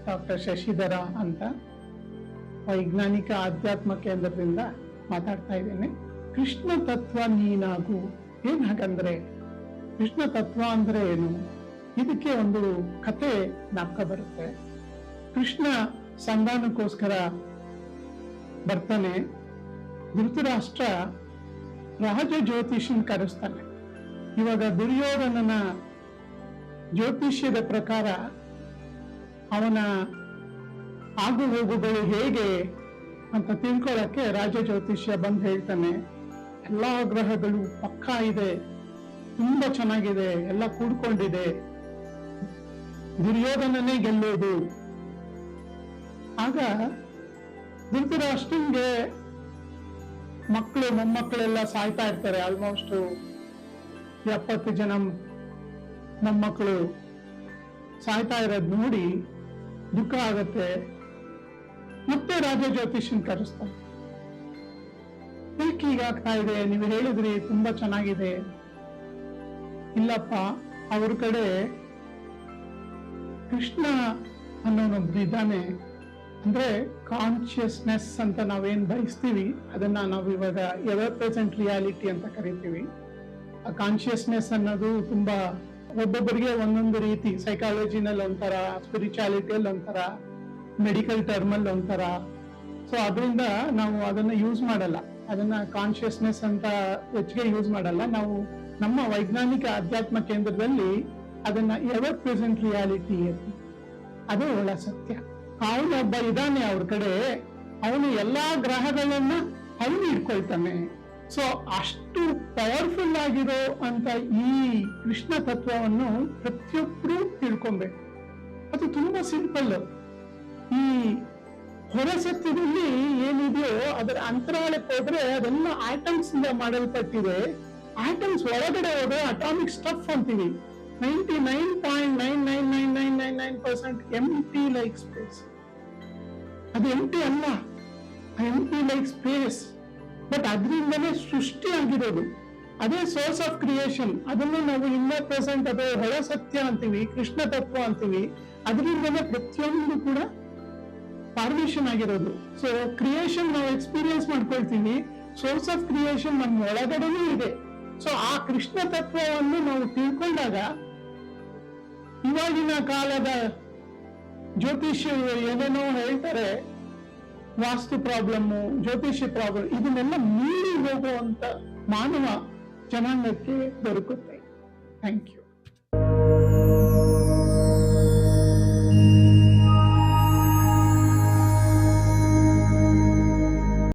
Doctor Shashidhara ಅಂತ, ವೈಜ್ಞಾನಿಕ ಆಧ್ಯಾತ್ಮ ಕೇಂದ್ರದಿಂದ ಮಾತಾಡ್ತಾ ಇದ್ದೇನೆ. ಕೃಷ್ಣ ತತ್ವ ನೀನಾಗು. ಏನ್ ಹಾಗಂದ್ರೆ ಕೃಷ್ಣ ತತ್ವ ಅಂದ್ರೆ ಏನು? ಇದಕ್ಕೆ ಒಂದು ಕತೆ ಜ್ಞಾಪಕ ಬರುತ್ತೆ. ಕೃಷ್ಣ ಸಂಧಾನಕ್ಕೋಸ್ಕರ ಬರ್ತಾನೆ. ಧೃತರಾಷ್ಟ್ರ ರಾಜ ಜ್ಯೋತಿಷನ್ ಕರೆಸ್ತಾನೆ. ಇವಾಗ ದುರ್ಯೋಧನನ ಜ್ಯೋತಿಷ್ಯದ ಪ್ರಕಾರ ಅವನ ಆಗು ಹೋಗುಗಳು ಹೇಗೆ ಅಂತ ತಿಳ್ಕೊಳ್ಳಕ್ಕೆ ರಾಜ ಜ್ಯೋತಿಷ್ಯ ಬಂದು ಹೇಳ್ತಾನೆ, ಎಲ್ಲಾ ಗ್ರಹಗಳು ಪಕ್ಕಾ ಇದೆ, ತುಂಬಾ ಚೆನ್ನಾಗಿದೆ, ಎಲ್ಲ ಕೂಡ್ಕೊಂಡಿದೆ, ದುರ್ಯೋಧನನೇ ಗೆಲ್ಲೋದು. ಆಗ ಧೃತರಾಷ್ಟ್ರನ್ಗೆ ಮಕ್ಕಳು ಮೊಮ್ಮಕ್ಕಳೆಲ್ಲ ಸಾಯ್ತಾ ಇರ್ತಾರೆ. ಆಲ್ಮೋಸ್ಟ್ 70 ಜನ ಮೊಮ್ಮಕ್ಕಳು ಸಾಯ್ತಾ ಇರೋದ್ ನೋಡಿ ದುಃಖ ಆಗತ್ತೆ. ಮತ್ತೆ ರಾಜ ಜ್ಯೋತಿಷನ್ ಕರೆಸ್ತಾರೆ. ಯಾಕೆ ಹೀಗಾಗ್ತಾ ಇದೆ? ನೀವು ಹೇಳಿದ್ರಿ ತುಂಬಾ ಚೆನ್ನಾಗಿದೆ. ಇಲ್ಲಪ್ಪ, ಅವ್ರ ಕಡೆ ಕೃಷ್ಣ ಅನ್ನೋನೊಬ್ರು ಇದ್ದಾನೆ. ಅಂದ್ರೆ ಕಾನ್ಶಿಯಸ್ನೆಸ್ ಅಂತ ನಾವೇನ್ ಬಯಸ್ತೀವಿ ಅದನ್ನ ನಾವು ಇವಾಗ ಎವರ್ ಪ್ರೆಸೆಂಟ್ ರಿಯಾಲಿಟಿ ಅಂತ ಕರಿತೀವಿ. ಆ ಕಾನ್ಶಿಯಸ್ನೆಸ್ ಅನ್ನೋದು ತುಂಬಾ ಒಬ್ಬೊಬ್ಬರಿಗೆ ಒಂದೊಂದು ರೀತಿ, ಸೈಕಾಲಜಿನಲ್ಲಿ ಒಂಥರ, ಸ್ಪಿರಿಚುಯಾಲಿಟಿಯಲ್ಲಿ ಒಂಥರ, ಮೆಡಿಕಲ್ ಟರ್ಮಲ್ಲಿ ಒಂಥರ. ಸೊ ಅದರಿಂದ ನಾವು ಅದನ್ನ ಯೂಸ್ ಮಾಡಲ್ಲ, ಅದನ್ನ ಕಾನ್ಶಿಯಸ್ನೆಸ್ ಅಂತ ಹೆಚ್ಚಿಗೆ ಯೂಸ್ ಮಾಡಲ್ಲ. ನಾವು ನಮ್ಮ ವೈಜ್ಞಾನಿಕ ಅಧ್ಯಾತ್ಮ ಕೇಂದ್ರದಲ್ಲಿ ಅದನ್ನ ಎವರ್ ಪ್ರೆಸೆಂಟ್ ರಿಯಾಲಿಟಿ, ಅದು ಒಳ್ಳೆ ಸತ್ಯ. ಅವನೊಬ್ಬ ಇದ್ದಾನೆ ಅವ್ರ ಕಡೆ, ಅವನು ಎಲ್ಲಾ ಗ್ರಹಗಳನ್ನ ಅವನು ಇಟ್ಕೊಳ್ತಾನೆ. ಸೊ ಅಷ್ಟು ಪವರ್ಫುಲ್ ಆಗಿರೋ ಅಂತ ಈ ಕೃಷ್ಣ ತತ್ವವನ್ನು ಪ್ರತಿಯೊಬ್ಬರು ತಿಳ್ಕೊಬೇಕು. ಅದು ತುಂಬಾ ಸಿಂಪಲ್. ಈ ಹೊರ ಸತ್ಯದಲ್ಲಿ ಏನಿದೆಯೋ ಅದರ ಅಂತರಾಳಕ್ಕೆ ಹೋದ್ರೆ ಅದೆಲ್ಲ ಆಟಮ್ಸ್ ಇಂದ ಮಾಡಲ್ಪಟ್ಟಿದೆ. ಆಟಮ್ಸ್ ಒಳಗಡೆ ಹೋದ್ರೆ ಅಟಾಮಿಕ್ ಸ್ಟಫ್ ಅಂತೀವಿ. 99.99999% ಎಂಟಿ ಲೈಕ್ ಸ್ಪೇಸ್. ಅದು ಎಂಟಿ ಅಲ್ಲ, ಎಂಟಿ ಲೈಕ್ ಸ್ಪೇಸ್. ಬಟ್ ಅದರಿಂದಲೇ ಸೃಷ್ಟಿ ಆಗಿರೋದು. ಅದೇ ಸೋರ್ಸ್ ಆಫ್ ಕ್ರಿಯೇಷನ್. ಅದನ್ನು ನಾವು ಇನ್ನರ್ ಪ್ರೆಸೆಂಟ್, ಅದೇ ಹೊರ ಸತ್ಯ ಅಂತೀವಿ, ಕೃಷ್ಣ ತತ್ವ ಅಂತೀವಿ. ಅದರಿಂದಲೇ ಪ್ರತಿಯೊಂದು ಕೂಡ ಫಾರ್ಮೇಶನ್ ಆಗಿರೋದು. ಸೊ ಕ್ರಿಯೇಷನ್ ನಾವು ಎಕ್ಸ್ಪೀರಿಯನ್ಸ್ ಮಾಡ್ಕೊಳ್ತೀವಿ, ಸೋರ್ಸ್ ಆಫ್ ಕ್ರಿಯೇಷನ್ ನಮ್ಮ ಒಳಗಡೆನೂ ಇದೆ. ಸೊ ಆ ಕೃಷ್ಣ ತತ್ವವನ್ನು ನಾವು ತಿಳ್ಕೊಂಡಾಗ ಇವಾಗಿನ ಕಾಲದ ಜ್ಯೋತಿಷ್ಯ ಏನೇನೋ ಹೇಳ್ತಾರೆ, ವಾಸ್ತು ಪ್ರಾಬ್ಲಮ್ಮು, ಜ್ಯೋತಿಷ್ಯ ಪ್ರಾಬ್ಲಮ್, ಇದನ್ನೆಲ್ಲ ಮೀರಿ ಹೋಗುವಂತ ಮಾನವ ಜನಾಂಗಕ್ಕೆ ದೊರಕುತ್ತೆ. Thank you.